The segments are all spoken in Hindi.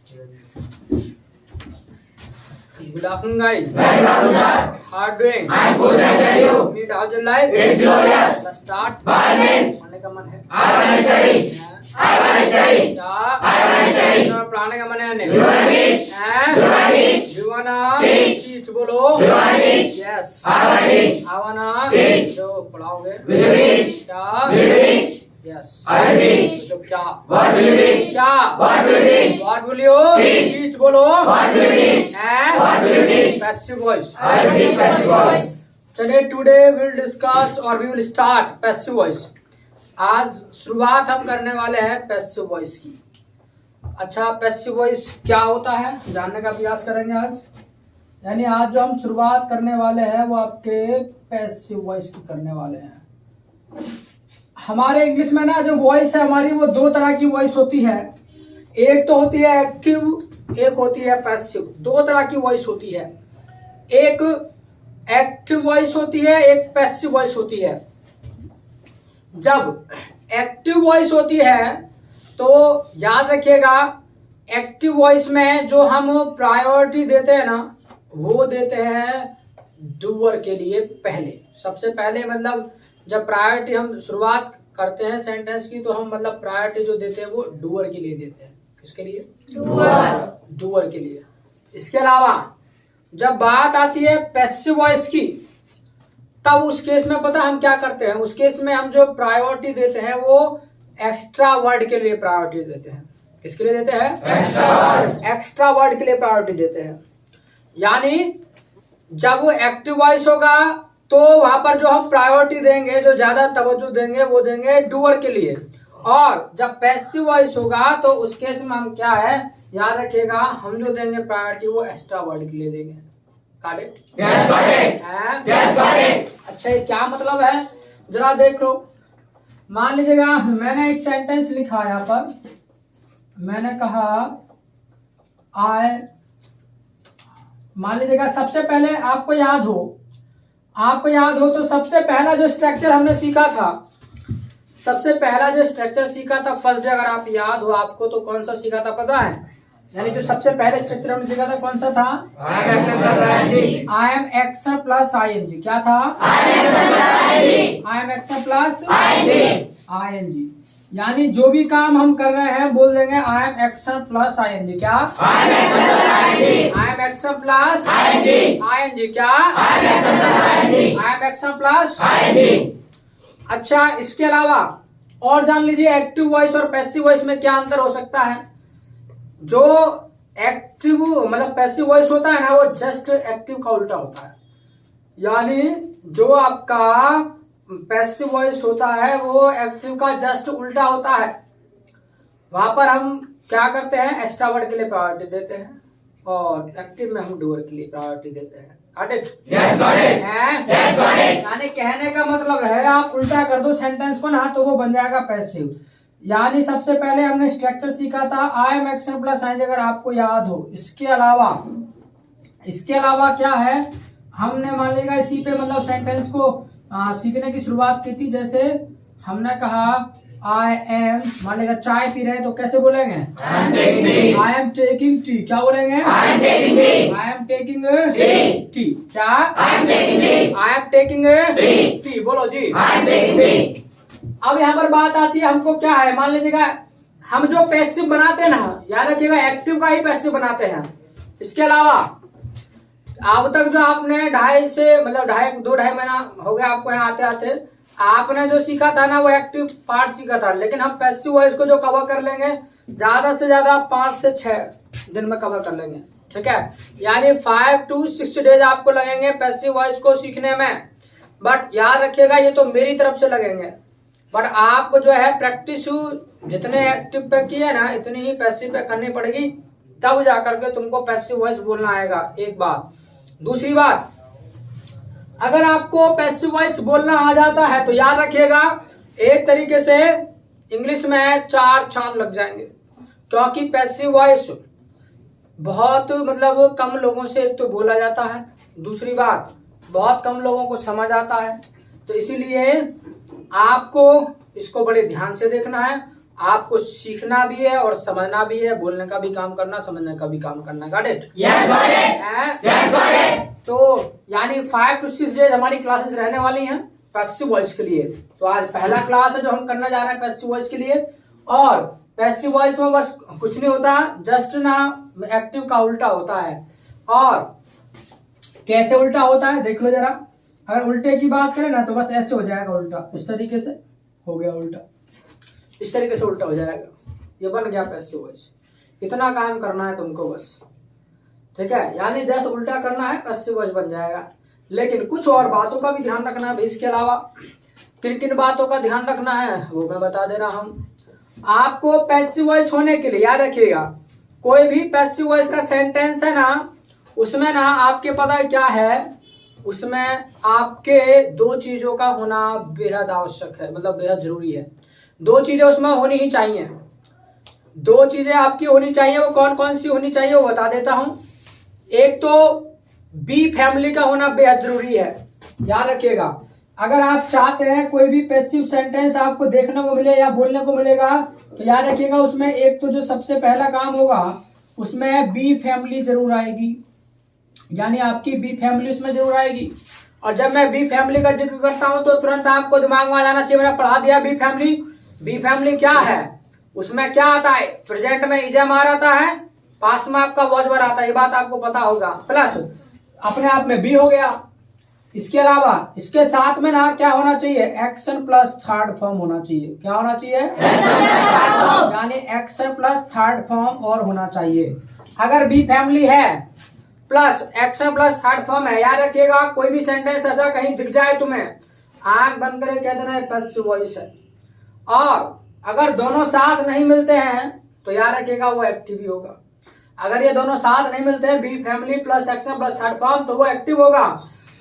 Good afternoon, guys. Very well, sir. How are you doing? I am good, as are you? Need how's your life? It's glorious. Let's start. By all means. पढ़ने का मन है? I want to study. I want to study. क्या? I want to study. तुम्हें पढ़ाने का मन है नहीं? You want to teach? हैं? You want to teach? You wanna Teach. teach? बोलो. You want to teach? Yes. I want to teach. I wanna Teach. जो पढ़ाओगे? Will you teach? क्या? Will you teach? Yes. I will teach. तो क्या? What will you teach? क्या? What will you teach? What will you Teach. teach? बोलो. What will you teach? हैं? What will you teach? Passive voice. I will teach passive voice. चलिए टुडे विल डिस्कस और we will start passive voice. आज शुरुआत हम करने वाले हैं पैसिव वॉइस की। अच्छा, पैसिव वॉइस क्या होता है जानने का प्रयास करेंगे आज। यानी आज जो हम शुरुआत करने वाले हैं वो आपके पैसिव वॉइस की करने वाले हैं। हमारे इंग्लिश में ना जो वॉइस है हमारी वो दो तरह की वॉइस होती है। एक तो होती है एक्टिव, एक होती है पैसिव। दो तरह की वॉइस होती है, एक एक्टिव वॉइस होती है, एक पैसिव वॉइस होती है। जब एक्टिव वॉइस होती है तो याद रखिएगा, एक्टिव वॉइस में जो हम प्रायोरिटी देते हैं ना वो देते हैं डूअर के लिए पहले। सबसे पहले मतलब जब प्रायोरिटी हम शुरुआत करते हैं सेंटेंस की तो हम मतलब प्रायोरिटी जो देते हैं वो डूअर के लिए देते हैं। किसके लिए? डूअर के लिए। इसके अलावा जब बात आती है पैसिव वॉइस की तब उस केस में पता हम क्या करते हैं? उस केस में हम जो प्रायोरिटी देते हैं वो एक्स्ट्रा वर्ड के लिए प्रायोरिटी देते हैं। किसके लिए देते हैं? एक्स्ट्रा वर्ड के लिए प्रायोरिटी देते हैं। यानी जब वो एक्टिव वॉइस होगा तो वहां पर जो हम प्रायोरिटी देंगे, जो ज्यादा तवज्जो देंगे वो देंगे डूअर के लिए। और जब पैसिव वॉइस होगा तो उस केस में हम क्या है याद रखिएगा, हम जो देंगे प्रायोरिटी वो एक्स्ट्रा वर्ड के लिए देंगे। Got it? Yes, got it. Yes, got it. अच्छा, ये क्या मतलब है जरा देख लो। मान लीजिएगा मैंने एक सेंटेंस लिखा यहाँ पर, मैंने कहा आई, मान लीजिएगा सबसे पहले आपको याद हो तो सबसे पहला जो स्ट्रक्चर हमने सीखा था, सबसे पहला जो स्ट्रक्चर सीखा था फर्स्ट डे, अगर आप याद हो आपको तो कौन सा सीखा था पता है? यानी जो सबसे पहले स्ट्रक्चर हमने सीखा था कौन सा था? I am action plus ING। क्या था? I am action plus ING। यानी जो भी काम हम कर रहे हैं बोल देंगे I am action plus ING। क्या? I M action plus ING। क्या? I M action plus. अच्छा, इसके अलावा और जान लीजिए एक्टिव वॉइस और पैसिव वॉइस में क्या अंतर हो सकता है। जो एक्टिव मतलब पैसिव वॉइस होता है ना वो जस्ट एक्टिव का उल्टा होता है। यानी जो आपका पैसिव वॉइस होता है वो एक्टिव का जस्ट उल्टा होता है। वहां पर हम क्या करते हैं? एक्स्ट्रा वर्ड के लिए प्रायोरिटी देते हैं और एक्टिव में हम डूअर के लिए प्रायोरिटी देते हैं। Got it? Yes, got it. Yes, got it. यानी कहने का मतलब है आप उल्टा कर दो सेंटेंस को ना तो वो बन जाएगा पैसिव। यानी सबसे पहले हमने स्ट्रक्चर सीखा था I am action plus ING, अगर आपको याद हो। इसके अलावा क्या है, हमने मान लीजिएगा इसी पे मतलब सेंटेंस को सीखने की शुरुआत की थी। जैसे हमने कहा आई एम, मान लीजिएगा चाय पी रहे हैं तो कैसे बोलेंगे? I am taking tea. क्या बोलेंगे? I am taking tea. क्या? I am taking tea. बोलो जी। अब यहाँ पर बात आती है हमको क्या है, मान लीजिएगा हम जो पैसिव बनाते हैं ना, याद रखिएगा एक्टिव का ही पैसिव बनाते हैं। इसके अलावा अब तक जो आपने 2.5 महीना हो गया आपको यहाँ आते आते, आपने जो सीखा था ना वो एक्टिव पार्ट सीखा था। लेकिन हम पैसिव वॉइस को जो कवर कर लेंगे ज्यादा से ज्यादा 5 से 6 दिन में कवर कर लेंगे। ठीक है, यानी 5 to 6 डेज आपको लगेंगे पैसिव वॉइस को सीखने में। बट याद रखिएगा ये तो मेरी तरफ से लगेंगे, बट आपको जो है प्रैक्टिस जितने एक्टिव पे की है ना इतनी ही पैसिव पे करनी पड़ेगी, तब जाकर के तुमको पैसिव वॉइस बोलना आएगा। एक बात। दूसरी बात, अगर आपको पैसिव वॉइस बोलना आ जाता है तो याद रखिएगा एक तरीके से इंग्लिश में 4 चांद लग जाएंगे, क्योंकि पैसिव वॉइस बहुत मतलब कम लोगों से एक तो बोला जाता है, दूसरी बात बहुत कम लोगों को समझ आता है। तो इसीलिए आपको इसको बड़े ध्यान से देखना है आपको सीखना भी है और समझना भी है, बोलने का भी काम करना, समझने का भी काम करना। Got it? Yes, got it. Yes, got it. तो यानी 5 to 6 डेज हमारी क्लासेस रहने वाली हैं पैसिव वॉइस के लिए। तो आज पहला क्लास है जो हम करना जा रहे हैं पैसिव वॉइस के लिए। और पैसिव वॉइस में बस कुछ नहीं होता, जस्ट ना एक्टिव का उल्टा होता है। और कैसे उल्टा होता है देख लो जरा। अगर उल्टे की बात करें ना तो बस ऐसे हो जाएगा उल्टा, इस तरीके से हो गया उल्टा, इस तरीके से उल्टा हो जाएगा, ये बन गया पैसिव वॉइस। इतना काम करना है तुमको बस, ठीक है? यानी जैसे उल्टा करना है पैसिव वॉइस बन जाएगा। लेकिन कुछ और बातों का भी ध्यान रखना है। इसके अलावा किन किन बातों का ध्यान रखना है वो मैं बता दे रहा हूँ आपको। पैसिव वॉइस होने के लिए याद रखिएगा, कोई भी पैसिव वॉइस का सेंटेंस है ना, उसमें ना आपके पता है क्या है, उसमें आपके 2 चीजों का होना बेहद आवश्यक है, मतलब बेहद जरूरी है। 2 चीजें उसमें होनी ही चाहिए। 2 चीजें आपकी होनी चाहिए। वो कौन कौन सी होनी चाहिए वो बता देता हूं। एक तो बी फैमिली का होना बेहद जरूरी है, याद रखिएगा। अगर आप चाहते हैं कोई भी पैसिव सेंटेंस आपको देखने को मिले या बोलने को मिलेगा तो याद रखिएगा उसमें एक तो जो सबसे पहला काम होगा उसमें बी फैमिली जरूर आएगी, यानी आपकी बी फैमिली उसमें जरूर आएगी। और जब मैं बी फैमिली का जिक्र करता हूं तो तुरंत आपको दिमाग में आ जाना चाहिए, मैंने पढ़ा दिया बी फैमिली। बी फैमिली क्या है, उसमें क्या आता है, प्रेजेंट में इजमार आता है, पास्ट में आपका वॉजवर आता है, ये बात आपको पता होगा। प्लस अपने आप में बी हो गया। इसके अलावा इसके साथ में ना क्या होना चाहिए, एक्शन प्लस थर्ड फॉर्म होना चाहिए। क्या होना चाहिए, यानी एक्शन प्लस थर्ड फॉर्म और होना चाहिए। अगर बी फैमिली है plus action plus third form है, याद रखिएगा कोई भी सेंटेंस ऐसा कहीं दिख जाए तुम्हें, आंख बंद करके कह देना पैसिव वॉइस है। और अगर दोनों साथ नहीं मिलते हैं तो याद रखिएगा वो एक्टिव ही होगा। अगर ये दोनों साथ नहीं मिलते हैं, be family plus action plus third form, तो वो एक्टिव होगा।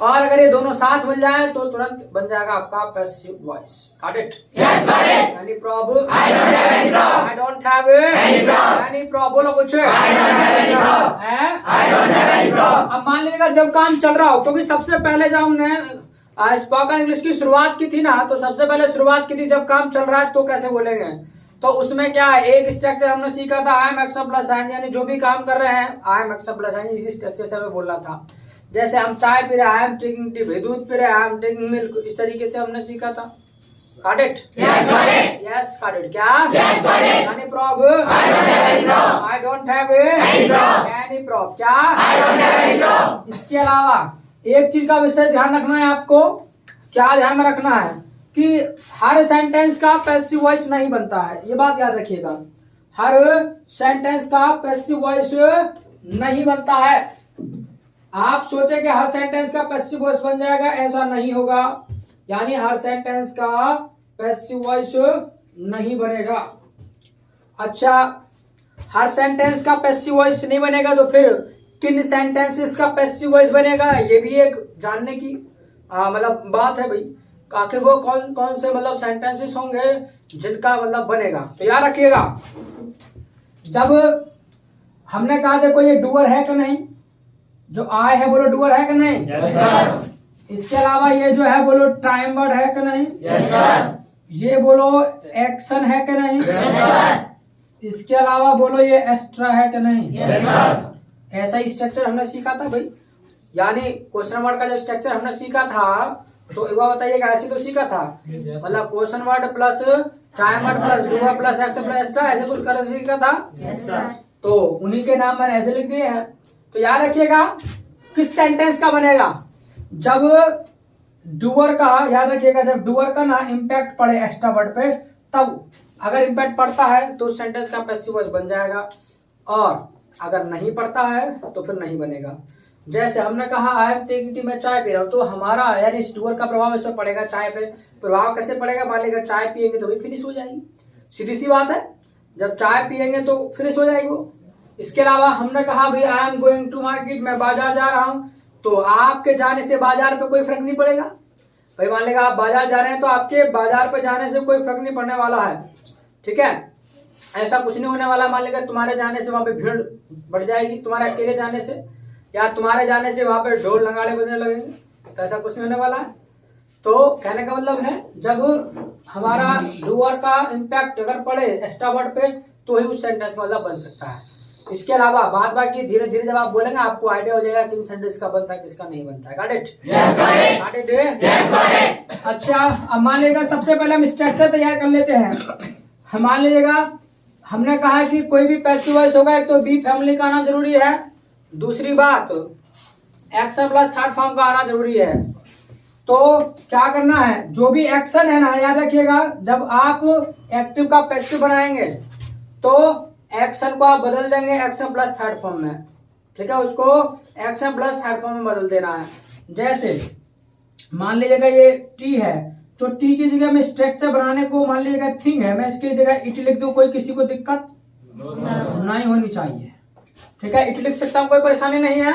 और अगर ये दोनों साथ मिल जाए तो तुरंत बन जाएगा आपका passive voice. Got it? Yes, got it. Any problem? I don't have any problem. I don't have Any problem. any problem। बोलो कुछ। I don't have any problem. हैं? I don't have any problem. अब मान लीजिएगा जब काम चल रहा हो, क्योंकि सबसे पहले जब हमने स्पोकन इंग्लिश की शुरुआत की थी ना, तो सबसे पहले शुरुआत की थी जब काम चल रहा है तो कैसे बोलेंगे। तो उसमें क्या है, एक स्ट्रक्चर हमने सीखा था आई एम एक्शन प्लस आइन, यानी जो भी काम कर रहे हैं आई एम एक्शन प्लस आइन, इसी स्ट्रक्चर से हमें बोलना था। जैसे हम चाय पी रहे आई एम टेकिंग टी, दूध पी रहे आई एम टेकिंग मिल्क, इस तरीके से हमने सीखा था। Got it? Yes, got it. Yes, got it। क्या? Yes, got it. Any problem? I don't have any problem. I don't have Any problem. any problem। क्या? I don't have any problem. इसके अलावा एक चीज का विषय ध्यान रखना है आपको। क्या ध्यान में रखना है कि हर सेंटेंस का पैसिव वॉइस नहीं बनता है, ये बात याद रखिएगा। हर सेंटेंस का पैसिव वॉइस नहीं बनता है। आप सोचे कि हर सेंटेंस का पैसिव वॉइस बन जाएगा, ऐसा नहीं होगा। यानी हर सेंटेंस का पैसिव वॉइस नहीं बनेगा। अच्छा, हर सेंटेंस का पैसिव वॉइस नहीं बनेगा तो फिर किन सेंटेंसेस का पैसिव वॉइस बनेगा, ये भी एक जानने की मतलब बात है भाई। आखिर वो कौन कौन से मतलब सेंटेंसेस होंगे जिनका मतलब बनेगा। तो याद रखिएगा, जब हमने कहा देखो ये डूअर है कि नहीं, जो आय है बोलो डूअर है कि नहीं। Yes, sir. इसके अलावा ये जो है बोलो टाइम वर्ड है कि नहीं। Yes, sir. ये बोलो एक्शन है कि नहीं। Yes, sir. इसके अलावा बोलो ये एक्स्ट्रा है कि नहीं। Yes, sir. ऐसा ही स्ट्रक्चर हमने सीखा था भाई। यानी क्वेश्चन वर्ड का जो स्ट्रक्चर हमने सीखा था तो एक बार बताइएगा, ऐसे तो सीखा था मतलब question word plus time word plus doer plus action plus extra, ऐसे कुछ कर सीखा था। Yes, sir. तो उन्हीं के नाम मैंने ऐसे लिख दिए हैं। तो याद रखिएगा किस सेंटेंस का बनेगा, जब डूअर का, याद रखिएगा जब डूअर का ना इम्पैक्ट पड़े एक्स्ट्रा वर्ड पे, तब अगर इम्पैक्ट पड़ता है तो सेंटेंस का पैसिव वॉइस बन जाएगा, और अगर नहीं पड़ता है तो फिर नहीं बनेगा। जैसे हमने कहा आई एम टेकिंग टी, मैं चाय पी रहा हूँ, तो हमारा यानी इस डूअर का प्रभाव इसमें पड़ेगा चाय पे। प्रभाव कैसे पड़ेगा, मान लीजिए चाय पियेंगे तो भी फिनिश हो जाएगी, सीधी सी बात है। जब चाय पियेंगे तो फिनिश हो जाएगी वो। इसके अलावा हमने कहा भाई I am going to market, मैं बाजार जा रहा हूँ, तो आपके जाने से बाजार पे कोई फर्क नहीं पड़ेगा भाई। मान लेगा आप बाजार जा रहे हैं तो आपके बाजार पे जाने से कोई फर्क नहीं पड़ने वाला है, ठीक है। ऐसा कुछ नहीं होने वाला, मान लेगा तुम्हारे जाने से वहां पे भीड़ बढ़ जाएगी, तुम्हारे अकेले जाने से, या तुम्हारे जाने से वहां पे ढोल नगाड़े बजने लगेंगे, तो ऐसा कुछ नहीं होने वाला है। तो कहने का मतलब है जब हमारा डूअर का इम्पैक्ट अगर पड़े एक्स्ट्रा वर्ड पे तो ही उस सेंटेंस का मतलब बन सकता है। इसके अलावा बाद बाकी धीरे धीरे जब आप बोलेंगे आपको आइडिया हो जाएगा किन सेंटेंस का बनता है किसका नहीं बनता है। Got it? Yes, got it. Got it? Yes, got it. अच्छा, अब मान लीजिएगा सबसे पहले हम स्ट्रक्चर तैयार कर लेते हैं। हम मान लीजिएगा हमने कहा कि कोई भी पैसिव वॉइस होगा एक तो बी फैमिली का आना जरूरी है, दूसरी बात एक्शन प्लस थर्ड फॉर्म का आना जरूरी है। तो क्या करना है, जो भी एक्शन है ना याद रखिएगा, जब आप एक्टिव का पैसिव बनाएंगे तो एक्शन को आप बदल देंगे एक्शन प्लस थर्ड फॉर्म में, ठीक है, उसको एक्शन प्लस थर्ड फॉर्म में बदल देना है। जैसे मान लीजिएगा ये टी है तो टी की जगह में स्ट्रक्चर बनाने को मान लीजिएगा थिंग है, मैं इसकी जगह इट लिख दूं, कोई किसी को दिक्कत नहीं होनी चाहिए, ठीक है, इट लिख सकता हूं, कोई परेशानी नहीं है।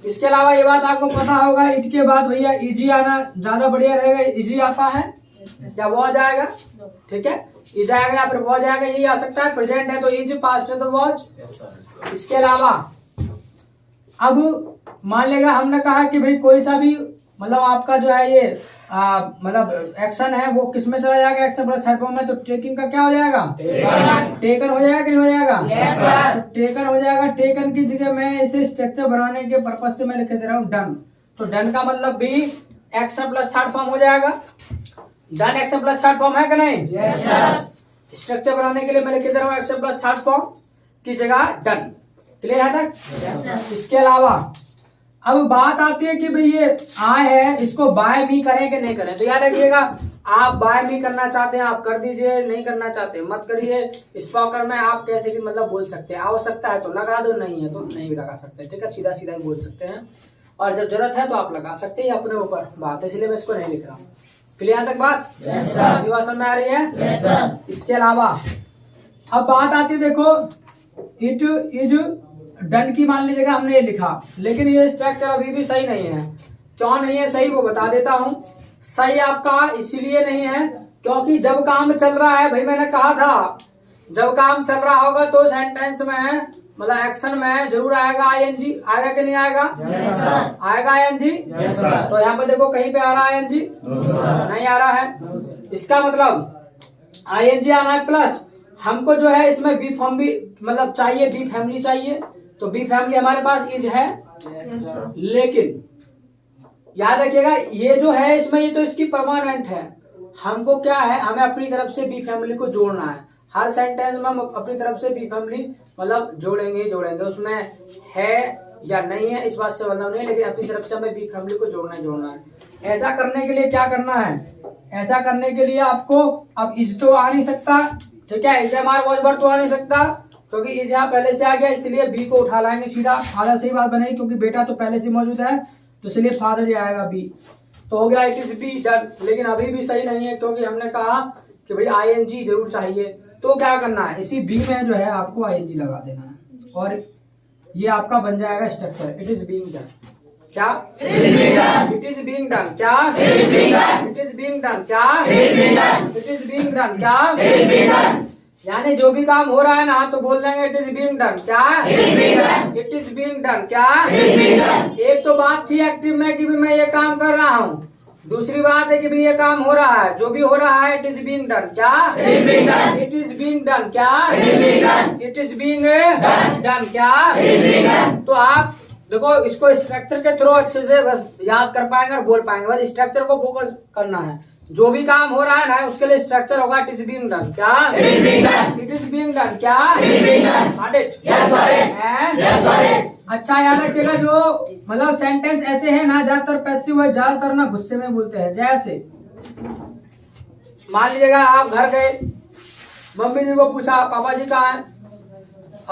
इसके अलावा ये बात आपको पता होगा इट के बाद भैया इजी आना ज्यादा बढ़िया रहेगा, इजी आता है या वो आ जाएगा, ठीक है, इज आएगा या फिर वो आ जाएगा, यही आ सकता है। प्रेजेंट है तो इज, पास्ट है तो वॉज। इसके अलावा अब मान लेगा हमने कहा कि भाई कोई सा भी मतलब आपका जो है ये मतलब एक्शन है वो किस में चला जाएगा, एक्शन प्लस थर्ड फॉर्म में, तो टेकिंग का क्या हो जाएगा, टेकन हो जाएगा कि नहीं हो जाएगा, Yes, sir. टेकन हो जाएगा। टेकन की जगह मैं इसे स्ट्रक्चर बनाने के पर्पज से मैं लिख दे रहा हूँ डन, तो डन का मतलब भी एक्शन प्लस थर्ड फॉर्म हो जाएगा। Done action plus third form है कि नहीं? Yes, sir. स्ट्रक्चर बनाने के लिए मैं लिख दे रहा हूँ एक्शन प्लस थर्ड फॉर्म की जगह डन। क्लियर है तक? Yes, sir. इसके अलावा अब बात आती है कि भाई ये आय है इसको बाय मी करें कि नहीं करें, तो याद रखिएगा आप बाय मी करना चाहते हैं आप कर दीजिए, नहीं करना चाहते मत करिए। स्पॉकर में आप कैसे भी मतलब बोल सकते हैं, आवश्यकता है तो लगा दो, नहीं है तो नहीं भी लगा सकते, ठीक है, सीधा सीधा ही बोल सकते हैं, और जब जरूरत है तो आप लगा सकते हैं, अपने ऊपर बात है, इसलिए मैं इसको नहीं लिख रहा हूँ। क्लियर तक बात? Yes, sir. समझ में आ रही है? Yes, sir. इसके अलावा अब बात आती है, देखो इट इज डन की मान लीजिएगा हमने ये लिखा, लेकिन ये स्ट्रक्चर अभी भी सही नहीं है। क्यों नहीं है सही वो बता देता हूँ। सही आपका इसलिए नहीं है क्योंकि जब काम चल रहा है, भाई मैंने कहा था जब काम चल रहा होगा तो सेंटेंस में मतलब एक्शन में जरूर आएगा आईएनजी, आएगा कि नहीं आएगा? Yes, sir. आएगा आईएनजी। Yes, sir. तो यहाँ पे देखो कहीं पे आ रहा है आईएनजी? नहीं आ रहा है। इसका मतलब आईएनजी आना है, प्लस हमको जो है इसमें बी फॉर्म भी मतलब चाहिए, बी फैमिली चाहिए, तो बी फैमिली हमारे पास इज है। लेकिन याद रखिएगा ये जो है इसमें ये तो इसकी परमानेंट है, हमको क्या है हमें अपनी तरफ से बी फैमिली को जोड़ना है। हर सेंटेंस में हम अपनी तरफ से बी फैमिली मतलब जोड़ेंगे, उसमें है या नहीं है इस बात से मतलब नहीं, लेकिन अपनी तरफ से हमें बी फैमिली को जोड़ना है। ऐसा करने के लिए क्या करना है, ऐसा करने के लिए आपको अब इज तो आ नहीं सकता, ठीक है, इज हमारा वॉज वर्ड तो आ नहीं सकता क्योंकि इज यहाँ पहले से आ गया, इसलिए बी को उठा लाएंगे सीधा, फादर से ही बात बनेगी क्योंकि बेटा तो पहले से मौजूद है, तो इसलिए फादर ही आएगा बी, तो हो गया इट इज बी डन। लेकिन अभी भी सही नहीं है क्योंकि हमने कहा कि भाई आईएनजी जरूर चाहिए, तो क्या करना है इसी बी में जो है आपको आईएनजी लगा देना है और ये आपका बन जाएगा structure it is being done. क्या? It is being done. क्या? It is being done. क्या? It is being done. क्या? यानी जो भी काम हो रहा है ना तो बोल देंगे इट इज बीइंग डन। क्या? It is being done. क्या? एक तो बात थी एक्टिव में कि भी मैं ये काम कर रहा हूँ, दूसरी बात है कि भी ये काम हो रहा है, जो भी हो रहा है इट इज बीइंग डन। क्या? It is being done. क्या? It is being done. क्या? तो आप देखो इसको स्ट्रक्चर के थ्रू अच्छे से बस याद कर पाएंगे और बोल पाएंगे, बस स्ट्रक्चर को फोकस करना है। जो भी काम हो रहा है ना उसके लिए स्ट्रक्चर होगा इट इज बीइंग डन। क्या? It is being done. क्या? Got it? अच्छा याद रखिएगा जो मतलब सेंटेंस ऐसे हैं ना ज्यादातर पैसिव है, ज्यादातर ना गुस्से में बोलते हैं। जैसे मान लीजिएगा आप घर गए, मम्मी जी को पूछा पापा जी कहाँ हैं,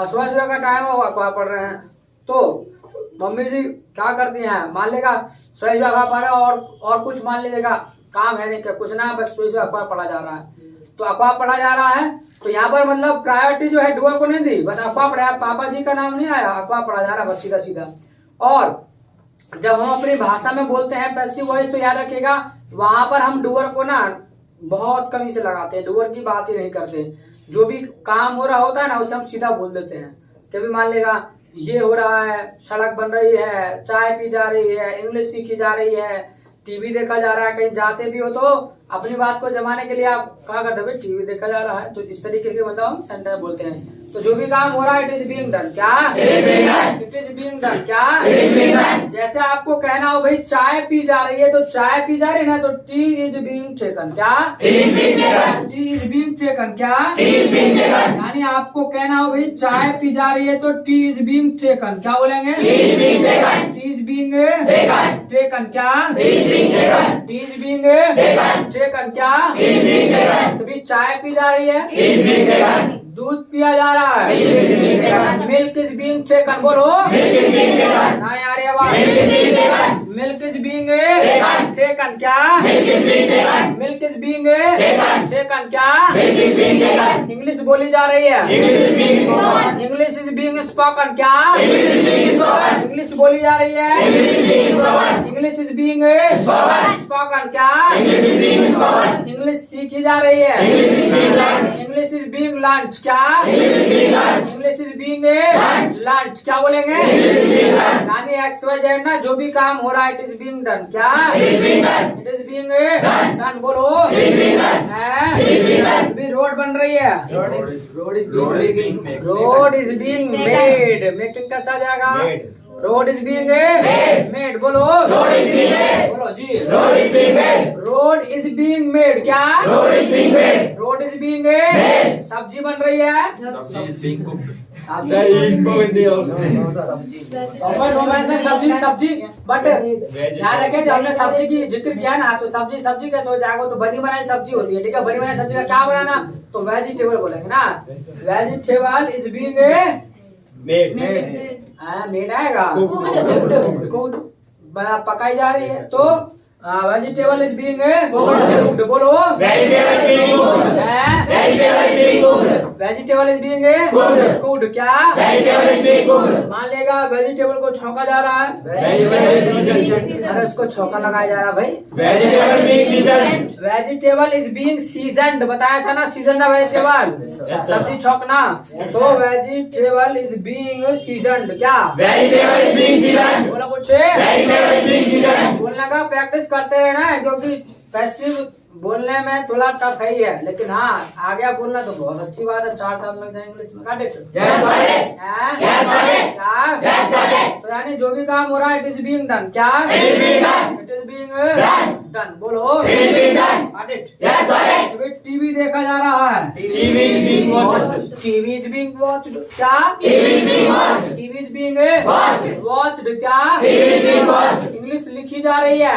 सुबह का टाइम हुआ अखबार पढ़ रहे हैं, तो मम्मी जी क्या करती हैं, मान लेगा सुबह अखबार पढ़ रहे और कुछ मान लीजिएगा काम है नहीं क्या कुछ ना, बस सुबह अखबार पढ़ा जा रहा है, तो अखबार पढ़ा जा रहा है तो यहाँ पर मतलब प्रायोरिटी जो है डुअर को नहीं दी, बस अखबार पढ़ा, पापा जी का नाम नहीं आया, अखबार पढ़ा जा रहा है बस सीधा सीधा। और जब हम अपनी भाषा में बोलते हैं पैसिव वॉइस तो याद रखिएगा वहां पर हम डुअर को ना बहुत कमी से लगाते हैं, डुअर की बात ही नहीं करते, जो भी काम हो रहा होता है ना उसे हम सीधा बोल देते हैं। कभी मान लेगा ये हो रहा है, सड़क बन रही है, चाय पी जा रही है, इंग्लिश सीखी जा रही है, टीवी देखा जा रहा है, कहीं जाते भी हो तो अपनी बात को जमाने के लिए आप कहा करते हो टीवी देखा जा रहा है, तो इस तरीके के मतलब हम सेंटेंस बोलते हैं। तो जो भी काम हो रहा है इट इज बीइंग डन, क्या इट इज बीइंग डन, क्या जैसे आपको कहना हो भाई चाय पी जा रही है, तो चाय पी जा रही है ना, तो टी इज बीइंग टेकन, क्या टी इज बीइंग टेकन, क्या यानी आपको कहना हो भाई चाय पी जा रही है तो टी इज बीइंग टेकन, क्या बोलेंगे टी इज बीइंग टेकन, क्या टी इज बीइंग टेकन, क्या तो भी चाय पी जा रही है, दूध पिया जा रहा है, मिल्क इज बीइंग टेकन, बोलो ना यार ये आवाज, मिल्क इज बीइंग टेकन, क्या मिल्क इज बीइंग टेकन, क्या इंग्लिश बोली जा रही है, इंग्लिश इज बीइंग स्पोकन, क्या इंग्लिश बोली जा रही है, इंग्लिश इज बीइंग स्पोकन, क्या इंग्लिश सीखी जा रही है, इंग्लिश इज बीइंग लर्न्ड, क्या इंग्लिश इज बीइंग लर्न्ड, क्या बोलेंगे यानी एक्स वाई जेड ना जो भी काम हो रहा है इट इज बीइंग डन, क्या इट इज बीइंग डन, बोलो अभी रोड बन रही है, road is being made, making कैसा जाएगा, रोड इज बीइंग मेड, बोलो बोलो जी, रोड इज बीइंग मेड, क्या रोड इज बीइंग सब्जी बन रही है, सब्जी सब्जी बट ध्यान रखें जब हमने सब्जी की जिक्र किया ना तो सब्जी सब्जी कैसे हो जाएगा, तो बनी बनाई सब्जी होती है, ठीक है, बनी बनाई सब्जी का क्या बनाना, तो वेजिटेबल बोलेंगे ना, वेजिटेबल इज बीइंग मेड आएगा, कुक्ड पकाई जा रही है, तो वेजिटेबल इज बीइंग कुक्ड, बोलो वेजिटेबल इज बीइंग कुक्ड, क्या मान लेगा वेजिटेबल को छौंका जा रहा है, अरे उसको छौंका लगाया जा रहा है भाई, वेजिटेबल इज बीइंग सीजनड, बताया था ना सीजन ना वेजिटेबल सब्जी छौंकना, तो वेजिटेबल इज बीइंग सीजनड, क्या बोला कुछ बोलने का प्रैक्टिस करते रहना है, क्योंकि पैसिव बोलने में थोड़ा टफ है ही है, लेकिन हाँ आगे बोलना तो बहुत अच्छी बात है, 4 साल लग जाए इंग्लिश में, तो यानी जो भी काम हो रहा है इट इज बीइंग डन, क्या इट इज बीइंग डन, बोलो टीवी देखा जा रहा है, टीवी इज बीइंग वॉच्ड, क्या टीवी इज बीइंग वॉच्ड, क्या इंग्लिश लिखी जा रही है,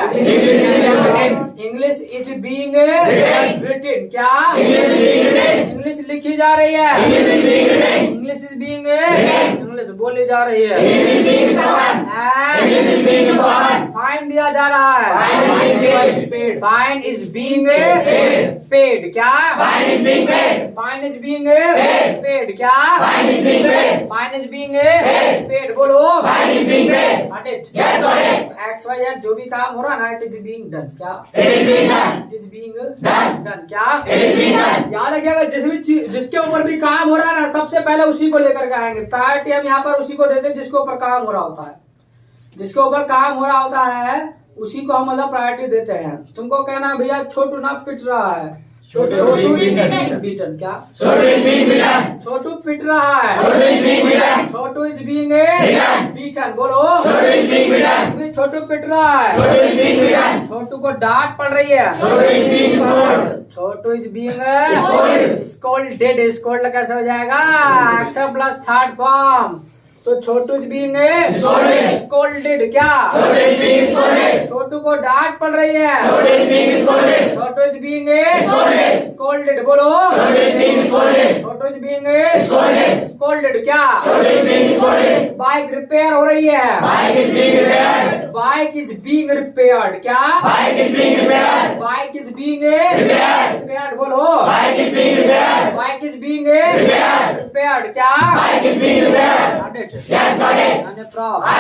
इंग्लिश इज बीइंग रिटन, क्या इंग्लिश लिखी जा रही है, इंग्लिश इज बीइंग इंग्लिश बोली जा रही है, फाइन दिया जा रहा है, फाइन इज बीइंग पेड, क्या फाइन इज बीइंग पेड, क्या फाइन इज बीइंग पेड, बोलो एक्स वाई जेड जो भी काम हो रहा है ना इट इज बीइंग डन, क्या इट इज बीइंग डन, क्या याद रखिएगा जिसके ऊपर भी काम हो रहा है ना सबसे पहले उसी को लेकर के आएंगे, प्रायोरिटी हम यहाँ पर उसी को देते हैं जिसके ऊपर काम हो रहा होता है, जिसके ऊपर काम हो रहा होता है उसी को हम मतलब प्रायोरिटी देते हैं। तुमको कहना भैया छोटू ना पिट रहा है, छोटू बीटन, क्या छोटू पिट रहा है, छोटू इज बीइंग बीटन, बोलो छोटू पिट रहा है, छोटू को डांट पड़ रही है, छोटू इज बीइंग स्कोल्डेड, स्कोल्ड कैसे हो जाएगा एक्शन प्लस थर्ड फॉर्म, तो छोटू इज बीइंग स्कोल्डेड, क्या छोटू को डांट पड़ रही है, छोटू इज बीइंग स्कोल्डेड, बोलो छोटू इज बीइंग स्कोल्डेड, क्या बाइक रिपेयर हो रही है, बाइक इज बीइंग रिपेयर्ड, क्या बाइक इज बीइंग रिपेयर्ड, बोलो बाइक इज बीइंग रिपेयर्ड, क्या Yes, got it. I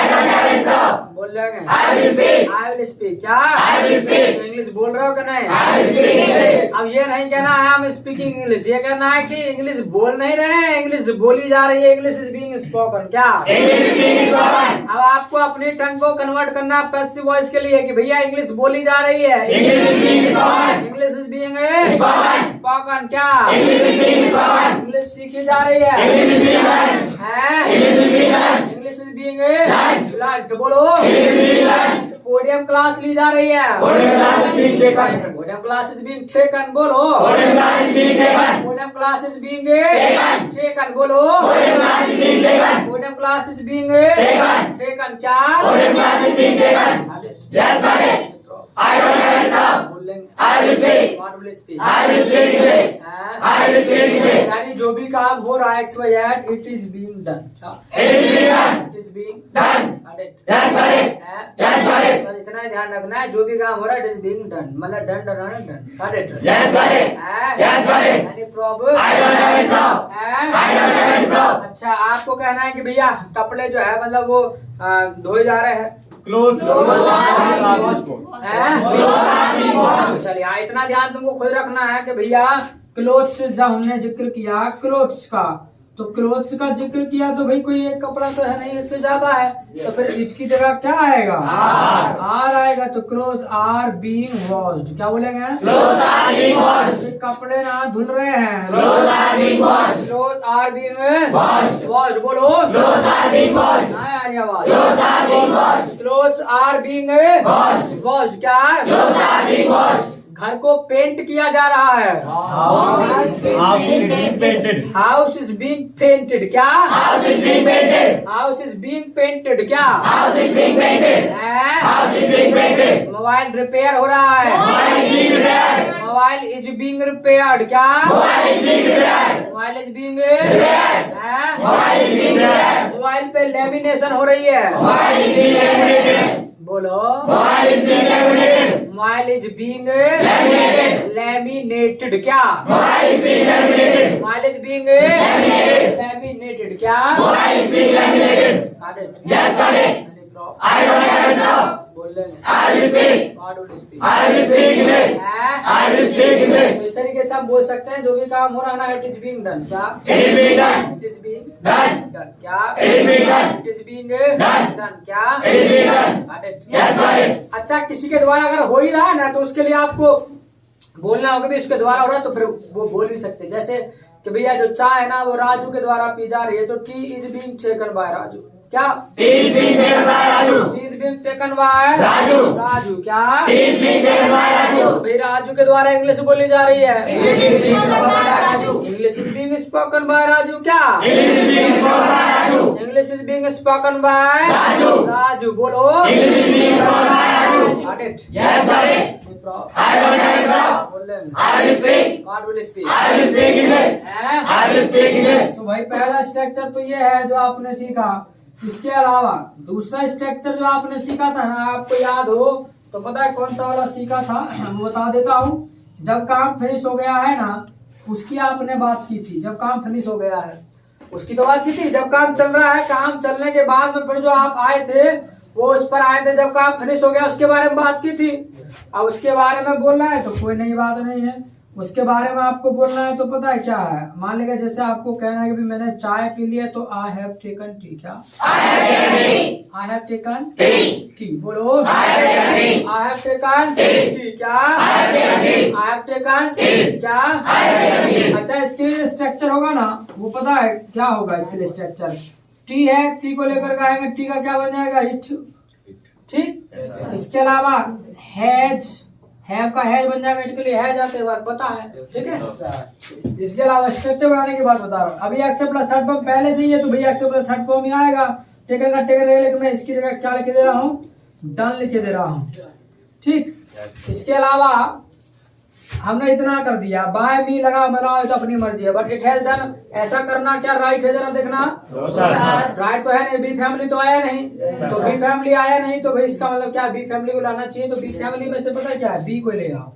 don't have a problem. बोल लेंगे I will speak. I will speak क्या I will speak. तो इंग्लिश बोल रहे हो कि नहीं I will speak English. अब ये नहीं कहना है हम स्पीकिंग इंग्लिश, ये कहना है कि इंग्लिश बोल नहीं रहे हैं, इंग्लिश बोली जा रही है, इंग्लिश इज बीइंग स्पोकन क्या। English is being spoken. अब आपको अपनी टंग को कन्वर्ट करना पैसिव वॉइस के लिए कि भैया इंग्लिश बोली जा रही है, English is being spoken. English is being Spoken. Spoken क्या, English is being spoken. English सीखी जा रही है, English is being learned. हैं? English is being learned. English is being Learned. Learned बोलो, English is being learned. Podium class ली जा रही है, Podium class is being taken. Podium class is being taken बोलो, Podium class is being taken. Podium class is being Taken. Taken बोलो, Podium class is being taken. Podium class is being Taken. Taken क्या। Podium class is being taken. Yes, got it. I don't have it now. बोल लेंगे I will speak. What will speak, I will speak English. I will speak English. यानी जो भी काम हो रहा है X Y Z it is being done, It is being done. It is being Done. Yes, got it. Yes, got it. तो इतना ही ध्यान रखना है जो भी काम हो रहा है इट इज बीइंग डन, मतलब done done done got it. Yes, got it. Yes, got it. Any problem, I don't have it now. I don't have it now. अच्छा आपको कहना है कि भैया कपड़े जो है मतलब वो धोए जा रहे हैं, Clothes. चलिए हाँ, इतना ध्यान तुमको खुद रखना है कि भैया क्लोथ्स जब हमने जिक्र किया क्लोथ्स का, तो क्लोथ्स का जिक्र किया तो भाई कोई एक कपड़ा तो है नहीं, एक से ज्यादा है, तो फिर इसकी जगह क्या आएगा आर आएगा, तो क्लोथ्स आर बीइंग वॉश्ड, क्या बोलेंगे Clothes are being washed. ये कपड़े ना धुल रहे हैं, Clothes are being washed. Cloth are being Washed. Washed बोलो, Clothes are being washed. हाँ आ रही आवाज, Clothes are being washed. Clothes are being Washed. Washed क्या, Clothes are being washed. घर को पेंट किया जा रहा है, House is being painted. House is being painted क्या, House is being painted. House is being painted क्या, House is being painted. हैं? House is being painted. Mobile repair हो रहा है, Mobile is being repaired. Mobile is being repaired क्या, Mobile is being repaired. Mobile is being Repaired. Mobile is being repaired. Mobile पे लेमिनेशन हो रही है, Mobile is being laminated. बोलो Mobile is being laminated. Mobile is being Laminated. Laminated क्या, Mobile is being laminated. Mobile is being Laminated. Laminated क्या, Mobile is being laminated. Got it? Yes, got it. Any problem? I don't have it now. बोल लेंगे I will speak. What will you speak? I will speak English. हैं? I will speak English. तो इस तरीके से हम बोल सकते हैं जो भी काम हो रहा है ना इट इज बीइंग डन क्या, It is being done. It is being Done. Done क्या, It is being done. It is being Done. Done क्या, It is being done. Got it? Yes, got it. अच्छा किसी के द्वारा अगर हो ही रहा है ना तो उसके लिए आपको बोलना होगा भी उसके द्वारा हो रहा है, तो फिर वो बोल भी सकते हैं, जैसे कि भैया जो चाय है ना वो राजू के द्वारा पी जा रही है, तो T is being taken by Raju क्या, Tea is being taken by Raju. T is being taken by Raju. Raju क्या, Tea is being taken by Raju. भाई राजू के द्वारा इंग्लिश बोली जा रही है, English is being spoken by Raju. English is being spoken by Raju क्या, English is being spoken by Raju. English is being spoken by Raju. Raju बोलो, English is being spoken by Raju. Got it? Yes, got it. I don't have it now. बोल लेंगे I will speak. What will you speak? I will speak English. हैं? I will speak English. तो भाई पहला स्ट्रक्चर तो ये है जो आपने सीखा, इसके अलावा दूसरा स्ट्रक्चर जो आपने सीखा था ना, आपको याद हो तो पता है कौन सा वाला सीखा था, वो बता देता हूँ। जब काम फिनिश हो गया है ना उसकी आपने बात की थी, जब काम फिनिश हो गया है उसकी तो बात की थी, जब काम चल रहा है काम चलने के बाद में फिर जो आप आए थे वो उस पर आए थे जब काम फिनिश हो गया उसके बारे में बात की थी। अब उसके बारे में बोलना है तो कोई नई बात नहीं है, उसके बारे में आपको बोलना है तो पता है क्या है, मान लीजिए जैसे आपको कहना है कि भी मैंने चाय पी लिया तो आई हैव टेकन टी क्या, I have taken tea. I have taken Tea. T बोलो, I have taken tea. I have taken T. T क्या, I have taken tea. I have taken T. क्या, I have taken tea. अच्छा इसके लिए स्ट्रक्चर होगा ना वो पता है क्या होगा, इसके लिए स्ट्रक्चर टी है, टी को लेकर के आएंगे, टी का क्या बन जाएगा इट, ठीक। इसके अलावा हैज, हैव का हैज बन जाएगा, इट के लिए हैज आते बात पता है, ठीक है। इसके अलावा स्ट्रक्चर बनाने की बात बता रहा हूँ। अभी एक्सेप्ट प्लस थर्ड फॉर्म पहले से ही है तो भैया एक्सेप्ट प्लस थर्ड फॉर्म ही आएगा, टेकन का टेकन रहेगा, लेकिन मैं इसकी जगह क्या लिख दे रहा हूँ, डन लिख दे रहा हूँ, ठीक। इसके अलावा हमने इतना कर दिया, बाय मी लगा बनाओ तो अपनी मर्जी है, बट इट हैज डन ऐसा करना क्या राइट है जरा देखना, राइट तो है नहीं, बी फैमिली तो आया नहीं, तो बी फैमिली आया नहीं तो भाई इसका मतलब क्या बी फैमिली को लाना चाहिए, तो बी फैमिली में से पता है क्या है, बी को ले आओ,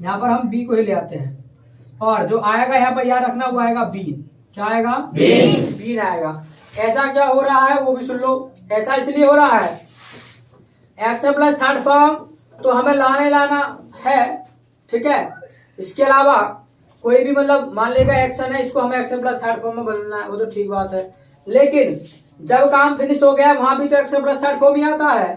यहाँ पर हम बी को ही ले आते हैं, और जो आएगा यहाँ पर याद रखना वो आएगा बी, क्या आएगा बी आएगा। ऐसा क्या हो रहा है वो भी सुन लो, ऐसा इसलिए हो रहा है एक्शन प्लस थर्ड फॉर्म तो हमें लाना है, ठीक है। इसके अलावा कोई भी मतलब मान लेगा एक्शन है, इसको हमें एक्शन प्लस थर्ड फॉर्म में बदलना है, वो तो ठीक बात है। लेकिन जब काम फिनिश हो गया है वहां भी तो एक्शन प्लस थर्ड फॉर्म ही आता है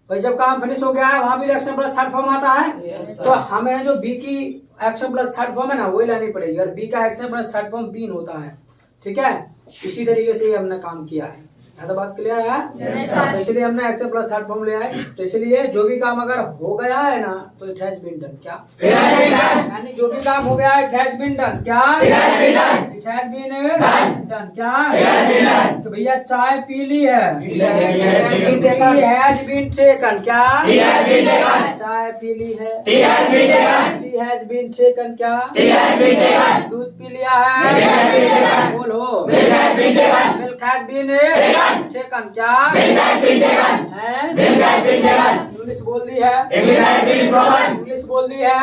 भाई। जब काम फिनिश हो गया है वहां भी एक्शन प्लस थर्ड फॉर्म आता है। तो हमें जो बी की एक्शन प्लस थर्ड फॉर्म है ना वही लानी पड़ेगी, और बी का action plus third form been होता है, ठीक है। इसी तरीके से ही हमने काम किया है। तो बात क्लियर है? तो इसलिए हमने एक्शन प्लस थर्ड फॉर्म ले आए। तो इसलिए जो भी काम अगर हो गया है ना तो इट हैज बीन डन, क्या यानी जो भी काम हो गया है इट हैज बीन डन, क्या इट हैज बीन डन, क्या। तो भैया चाय पी ली है, हैज बीन टेकन, क्या चाय पी ली है, टी हैज बीन टेकन, क्या दूध पी लिया है, बोलो मिल्क हैज बीन टेकन, क्या इंग्लिश बोल दी है, इंग्लिश बोल दी है,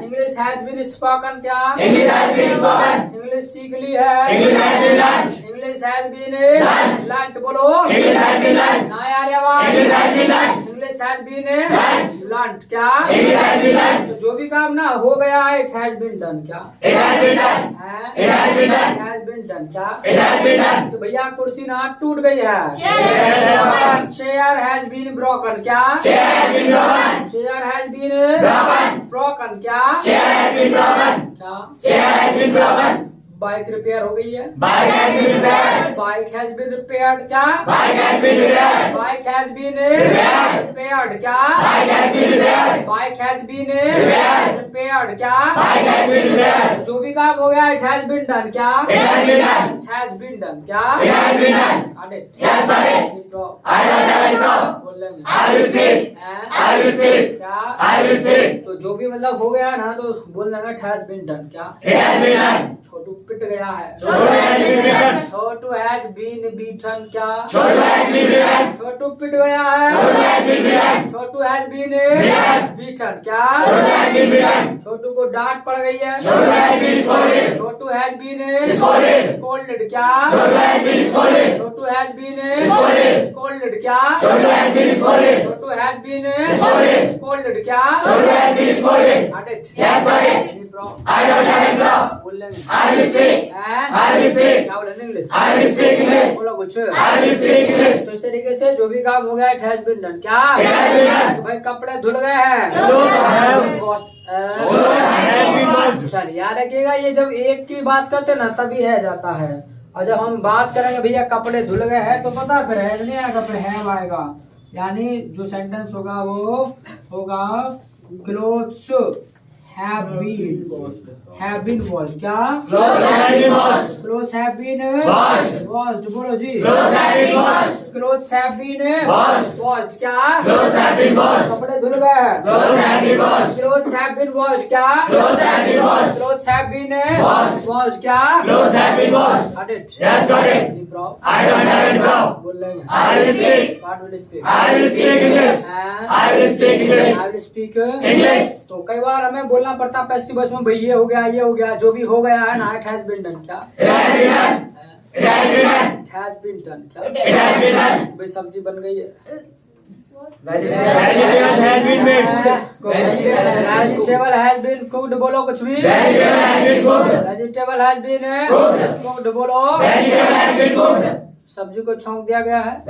इंग्लिश हैज बीन स्पोकन, क्या इंग्लिश सीख ली है, इंग्लिश हैज बीन लर्न्ड, बोलो ना यार आवाज, इंग्लिश हैज बीन लर्न्ड, क्या तो जो भी काम ना हो गया है इट हैज बीन डन, क्या हैज बीन डन, क्या। तो भैया कुर्सी ना टूट गई है, चेयर हैज बीन ब्रोकन, क्या चेयर हैज बीन ब्रोकन, क्या बाइक रिपेयर हो गई है, बाइक हैज बीन रिपेयर्ड, क्या बाइक हैज बीन रिपेयर्ड, क्या बाइक हैज बीन रिपेयर्ड, क्या जो भी काम हो गया इट हैज बीन डन, क्या इट हैज बीन डन, क्या तो जो भी मतलब हो गया ना तो बोल देंगे इट हैज बीन डन, क्या छोटू पिट गया है, छोटू हैज बीन बीटन, क्या छोटू पिट गया है, छोटू हैज बीन बीटन, क्या छोटू को डांट पड़ गई है, छोटू हैज बीन स्कोल्डेड, क्या छोटू हैज बीन स्कोल्डेड, क्या छोटू हैज बीन स्कोल्डेड, क्या बोल लेंगे क्या बोलेंगे इंग्लिश, बोलो कुछ। तो इस तरीके से जो भी काम हो गया इट हैज बीन डन, क्या तो भाई कपड़े धुल गए हैं, चलिए याद रखिएगा ये जब एक की बात करते ना तभी है जाता है, और जब हम बात करेंगे भैया कपड़े धुल गए हैं तो पता फिर है नहीं आएगा, फिर है आएगा। यानी जो सेंटेंस होगा वो होगा क्लोथ्स have been washed, क्या clothes have been washed, बोलो जी clothes have been washed, क्या कपड़े धुल गए, clothes have been washed, क्या clothes have been washed, क्या got it, yes got it, I don't have any problem, बोल लेंगे I will speak, what will you speak, I will speak English, I will speak English, I will speak English। तो कई बार हमें बोलना पड़ता पैसिव वॉइस में भाई ये हो गया जो भी हो गया है ना इट हैज बीन डन, क्या इट हैज बीन डन, क्या भाई सब्जी बन गई है, वेजिटेबल हैज बीन कुक्ड, बोलो कुछ भी वेजिटेबल हैज बीन कुक्ड, बोलो सब्जी को छौंक दिया गया है,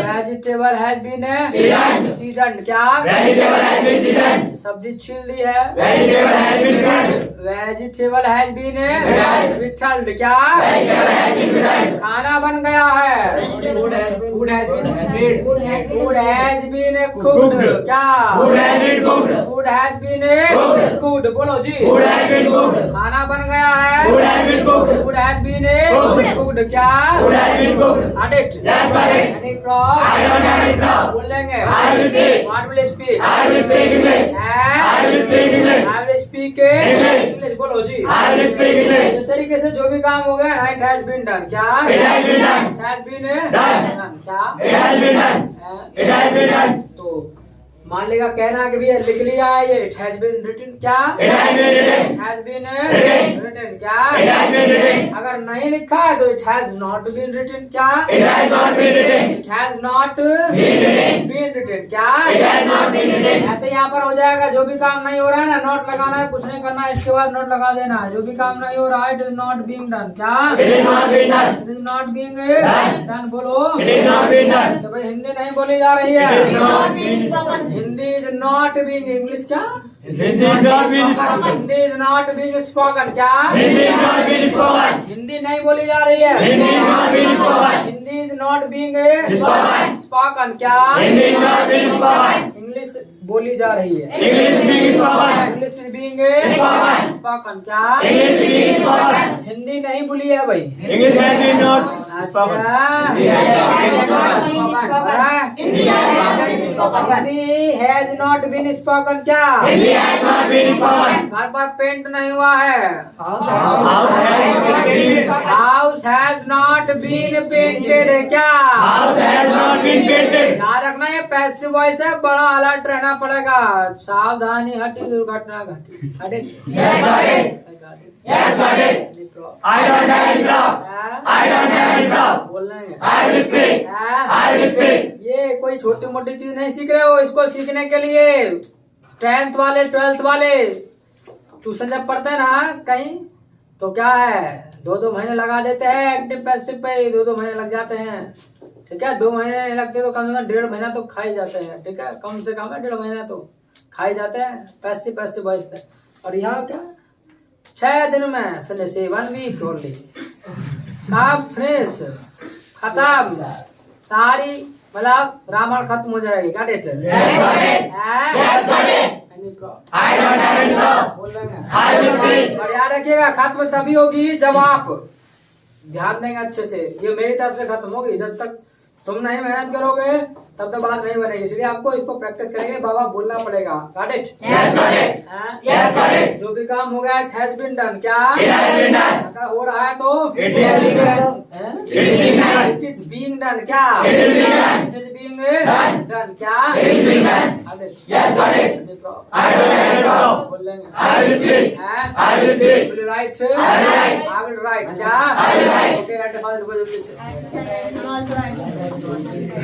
वेजिटेबल हैज बीन सीजन्ड, क्या सब्जी छील ली है, वेजिटेबल हैज बीन विथल्ड, क्या खाना बन गया है, फूड हैज बीन कुक्ड, क्या फूड हैज बीन कुक्ड, बोलो जी खाना बन गया है, फूड हैज बीन कुक्ड, क्या got it, yes got it, any problem, I don't have any problem, बोलेंगे I will speak, what will you speak, I will speak English, I will speak English, I will speak English, बोलो जी I will speak English। इस तरीके से जो भी काम हो गया ना it has been done, क्या it has been done, it has been done, क्या it has been done, it has been done। तो मान लेगा कहना कि भैया लिख लिया है ये इट हैज बीन रिटन क्या It has been written. It has been Written. Written क्या It has been written. अगर नहीं लिखा है तो it has not been written क्या It has not been written. It has not written. Been written क्या It has not been written. ऐसे यहाँ पर हो जाएगा जो भी काम नहीं हो रहा है ना नोट लगाना है कुछ नहीं करना है इसके बाद नोट लगा देना है जो भी काम नहीं हो रहा है it is not being done क्या It is not been done. It is not being Done. Done बोलो It is not been done. तो भाई हिंदी नहीं बोली जा रही It is है not been spoken. Hindi is not being English क्या Hindi is not being spoken. Hindi is not being spoken क्या Hindi is not been spoken. Hindi नहीं बोली जा रही है Hindi is not been spoken. Hindi is not being Spoken. Spoken क्या Hindi is not been spoken. English बोली जा रही है English is being spoken. English is being Spoken. Spoken क्या English is being spoken. Hindi नहीं बोली है भाई English has been not spoken. Hindi has not been spoken क्या Hindi has not been spoken. घर पर पेंट नहीं हुआ है House has not been painted. House has not been painted क्या House has not been painted. याद रखना ये पैसिव वॉइस है बड़ा अलर्ट रहना पड़ेगा सावधानी हटी दुर्घटना घटी हटे Yes, got it. Yes, got it. I don't have any problem. I don't have any problem. बोल रहे हैं I will speak. I will speak. ये कोई छोटी मोटी चीज नहीं सीख रहे हो इसको सीखने के लिए 10th वाले 12th वाले ट्यूशन जब पढ़ते हैं ना कहीं तो क्या है 2-2 महीने लगा देते हैं एक्टिव पैसिव पे 2-2 महीने लग जाते हैं ठीक है 2 महीने नहीं लगते तो कम से कम 1.5 महीना तो खा ही जाते हैं ठीक है कम से कम है 1.5 महीना तो खा ही जाते हैं पैसिव पैसिव वॉइस पे और यहाँ क्या 6 दिन में फिनिश 1 वीक ओनली काम फिनिश खत्म सारी मतलब रामायण खत्म हो जाएगी क्या date Yes, got it. Yes, got it. I don't have any problem. बोल रहे हैं I will speak. और याद रखिएगा खत्म तभी होगी जब आप ध्यान देंगे अच्छे से ये मेरी तरफ से खत्म होगी जब तक तुम नहीं मेहनत करोगे तब तक बात नहीं बनेगी इसलिए आपको इसको प्रैक्टिस करेंगे बाबा बोलना पड़ेगा got it Yes, got it. Yes, got it. जो भी काम हो गया इट हैज बीन डन क्या It has been done. अगर हो रहा है तो It is being done. It is being done. It is being done क्या It is being done. It is being Done. Done क्या It is being done. आगे Yes, got it. I don't have any problem. बोल लेंगे I will speak. I will speak. Will you write? I will write. I will write. क्या? I will write. Okay, write the file जल्दी से. I'm also right.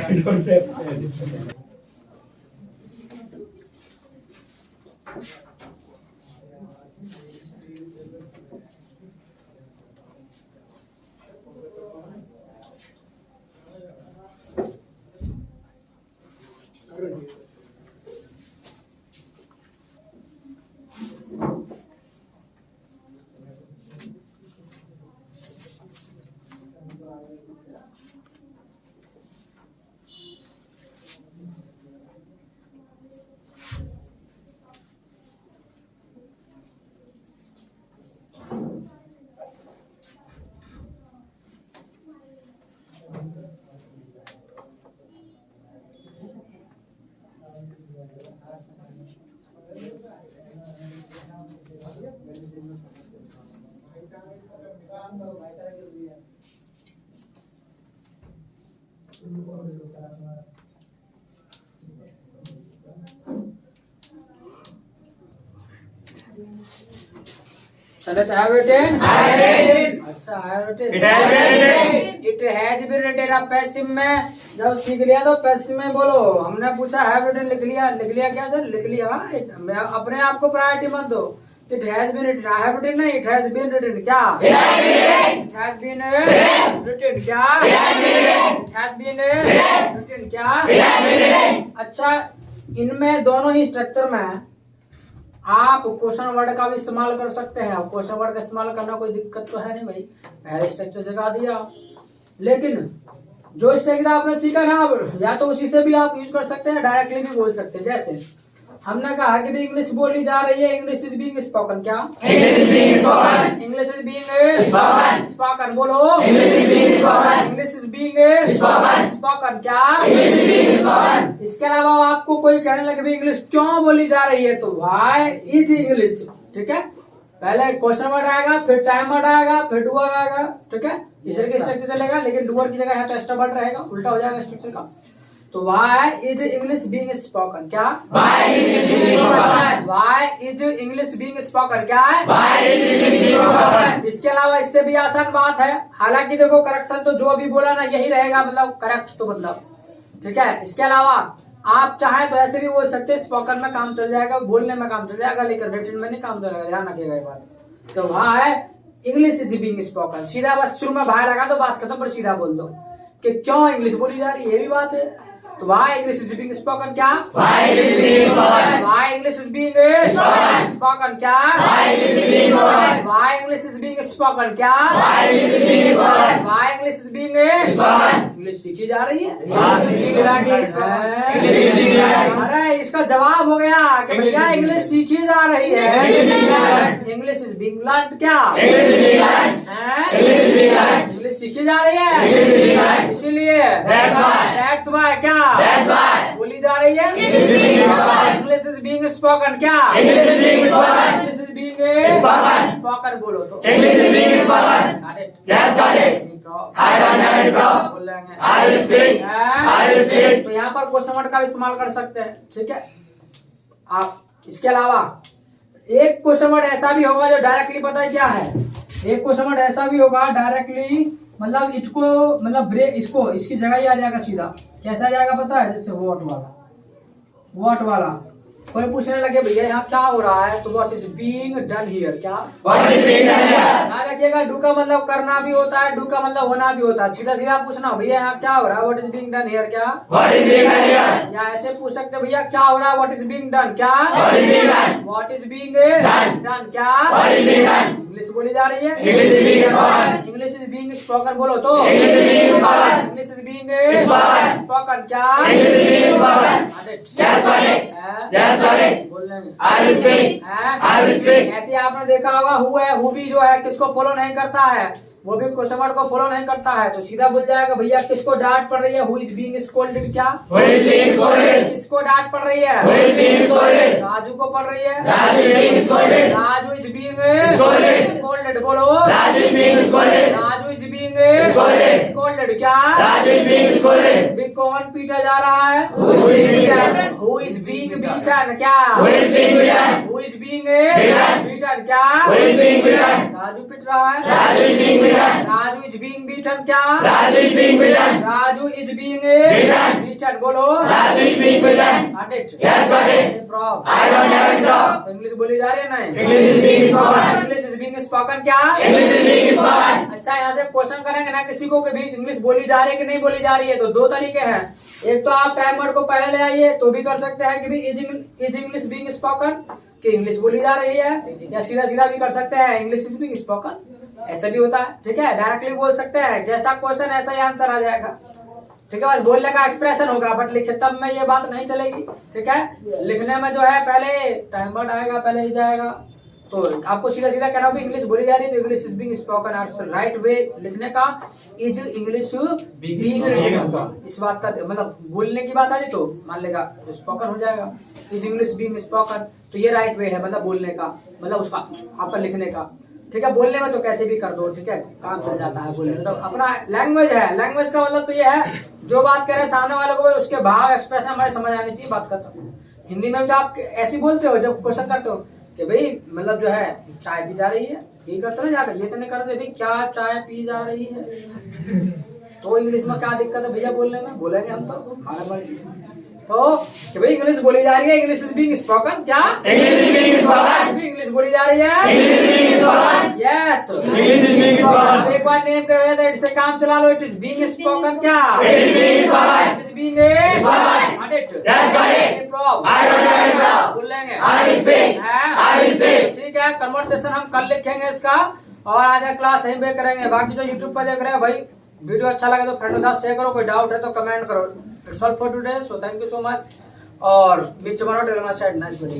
चलो तो have written? अच्छा have written? It has been written. It has been written अब पैसिव में जब सीख लिया तो पैसिव में बोलो हमने पूछा have written लिख लिया क्या सर लिख लिया मैं अपने आप को प्रायोरिटी मत दो It has been written I have written नहीं it has been written क्या It has been written. It has been written क्या It has been written. It has been written क्या It has been written. अच्छा इनमें दोनों ही स्ट्रक्चर में आप क्वेश्चन वर्ड का भी इस्तेमाल कर सकते हैं क्वेश्चन वर्ड का इस्तेमाल करना कोई दिक्कत तो है नहीं भाई पहले स्ट्रक्चर सिखा दिया लेकिन जो स्ट्रक्चर आपने सीखा ना या तो उसी से भी आप यूज कर सकते हैं डायरेक्टली भी बोल सकते हैं जैसे हमने कहा कि भी इंग्लिश बोली जा रही है इंग्लिश इज बीइंग स्पोकन क्या English is being spoken. English is being Spoken. Spoken बोलो English is being spoken. English is being Spoken. Spoken क्या English is being spoken. इसके अलावा आपको कोई कहने लगे भी इंग्लिश क्यों बोली जा रही है तो व्हाई इज इंग्लिश ठीक है पहले क्वेश्चन वर्ड आएगा फिर टाइम वर्ड आएगा फिर डूअर आएगा ठीक है इस तरह के स्ट्रक्चर चलेगा लेकिन डूअर की जगह है तो एक्स्ट्रा वर्ड रहेगा उल्टा हो जाएगा स्ट्रक्चर का तो why is English being spoken? क्या? Why is English being spoken? Why is English being spoken? क्या है? Why is English being spoken? इसके अलावा इससे भी आसान बात है, हालांकि देखो करेक्शन तो जो अभी बोला ना यही रहेगा, मतलब करेक्ट तो मतलब ठीक है। इसके अलावा आप चाहे तो ऐसे भी बोल सकते हैं, स्पोकन में काम चल जाएगा, बोलने में काम चल जाएगा, लेकिन रिटन में नहीं काम चलेगा, ध्यान रखिएगा ये बात। तो वहाँ है इंग्लिश इज बीइंग स्पोकन, सीधा बस शुरू में बाहर लगा दो, बात खत्म, पर सीधा बोल दो कि क्यों इंग्लिश बोली जा रही है, ये भी बात है। तो why English is being spoken? क्या? Why English is being spoken? Why English is being spoken? spoken? क्या? Why English is being spoken? Why English is being spoken? क्या? Why English is being spoken? Why English is being spoken? English सीखी जा रही है। English is being learned. English is being learned. अरे इसका जवाब हो गया कि भैया इंग्लिश सीखी जा रही है। English is being learned. English is being learned. क्या? English is being learned. हैं? English is being learned. English सीखी जा रही है, English is being learned. इसीलिए That's why. That's why क्या That's why. बोली जा रही है। English is being spoken. English is being spoken. क्या? English is being spoken. English is being Spoken. Spoken बोलो तो। English is being spoken. Got it? Yes, got it. I don't have any problem. बोल लेंगे। I will speak. I will speak. तो यहाँ पर क्वेश्चन वर्ड का इस्तेमाल कर सकते हैं, ठीक है। आप इसके अलावा एक क्वेश्चन वर्ड ऐसा भी होगा जो डायरेक्टली पता है क्या है, एक क्वेश्चन वर्ड ऐसा भी होगा डायरेक्टली, मतलब इसको मतलब ब्रेक, इसको इसकी जगह ही आ जाएगा सीधा। कैसा आ जाएगा पता है? जैसे व्हाट वाला कोई पूछने लगे भैया यहाँ क्या हो रहा है, तो what is being done here. क्या? What is being done here? ध्यान रखिएगा, डू का मतलब करना भी होता है, डू का मतलब होना भी होता है। सीधा सीधा पूछना भैया यहाँ क्या हो रहा है, what is being done here. क्या? What is being done here? या ऐसे पूछ सकते हैं भैया क्या हो रहा है, व्हाट इज बीइंग डन। क्या? What is being done? What is being Done. Done. क्या? What is being done? English बोली जा रही है। English is being spoken. English is being spoken बोलो तो। English is being spoken. English is being Spoken. Spoken. क्या? English is being spoken. Added. Yes, got it. हैं? Yes, got it. बोल लेंगे। I will speak. हैं? I will speak. ऐसे आपने देखा होगा हु है, हु भी जो है किसको फॉलो नहीं करता है, वो भी क्वेश्चन वर्ड को फॉलो नहीं करता है, तो सीधा बोल जाएगा भैया किसको डांट पड़ रही है, हु इज बीइंग स्कोल्डेड। क्या? Who is being scolded? किसको डांट पड़ रही है? Who is being scolded? Raju को पड़ रही है। Raju is being scolded. Raju is being Scolded. Scolded बोलो। Raju is being scolded. Raju is being Scolded. Scolded. क्या? Raju is being scolded. भी कौन पीटा जा रहा है? Who is being beaten? Who is being beaten. क्या? Who is being beaten? Who is being Beaten. Beaten. क्या? Who is being beaten? Raju पिट रहा है। Raju is being beaten. Raju is being beaten. क्या? Raju is being beaten. Raju is being Beaten. Beaten बोलो। Raju is being beaten. Added. Yes, got it. Prop. I don't have any problem. English बोली जा रही है नहीं? English is being spoken. English is being spoken. क्या? English is being spoken. अच्छा, यहाँ से क्वेश्चन करेंगे ना किसी को कि भी इंग्लिश बोली जा रही है कि नहीं बोली जा रही है, तो दो तरीके हैं। एक तो आप टाइम वर्ड को पहले ले आइए तो भी कर सकते हैं कि भी इज इंग्लिश बीइंग स्पोकन, कि इंग्लिश बोली जा रही है, या सीधा सीधा भी कर सकते हैं इंग्लिश इज बीइंग स्पोकन, ऐसा भी होता है। ठीक है, डायरेक्टली बोल सकते हैं, जैसा क्वेश्चन ऐसा ही आंसर आ जाएगा। ठीक है, बस बोलने का एक्सप्रेशन होगा, बट लिखितम में ये बात नहीं चलेगी। ठीक है, लिखने में जो है पहले टाइम वर्ड आएगा, पहले ही जाएगा, तो आपको सीधा सीधा कहना होगा इंग्लिश बोली जा रही है तो English is being spoken. Right way लिखने का इज इंग्लिश बीइंग स्पोकन। इस बात का मतलब बोलने की बात आ रही तो मान लेगा स्पोकन हो जाएगा, इज इंग्लिश बीइंग स्पोकन, तो ये राइट वे है मतलब बोलने का, मतलब उसका आपका लिखने का। ठीक है, बोलने में तो कैसे भी कर दो, ठीक है, काम चल जाता है। बोलने में तो अपना लैंग्वेज है, लैंग्वेज का मतलब तो ये है जो बात करे सामने वाले को उसके भाव एक्सप्रेशन हमारे समझ आनी चाहिए, बात खत्म। हिंदी में भी तो आप ऐसे बोलते हो जब क्वेश्चन करते हो कि भाई मतलब जो है चाय पी जा रही है, ये करते ना जाकर, ये तो नहीं करते भाई क्या चाय पी जा रही है, तो इंग्लिश में क्या दिक्कत है भैया बोलने में, बोलेंगे हम तो तो कि भाई इंग्लिश बोली जा रही है, इंग्लिश इज बीइंग स्पोकन। क्या? English is being spoken. English बोली जा रही है, English is being spoken. Yes. English is being spoken. एक बार नेम कर रहे थे, इससे काम चला लो, इट इज बीइंग स्पोकन। क्या? It is being spoken. It is being Spoken. Yes, got it. I don't have any problem. बोल लेंगे। I will speak. I will speak. ठीक है, कन्वर्सेशन हम कल लिखेंगे इसका, और आज क्लास यहीं पे करेंगे। बाकी जो यूट्यूब पर देख रहे हैं भाई, वीडियो अच्छा लगे तो फ्रेंड के साथ शेयर करो, कोई डाउट है तो कमेंट करो। It's all for today, so thank you so much, और beach tomorrow tell my side nice video.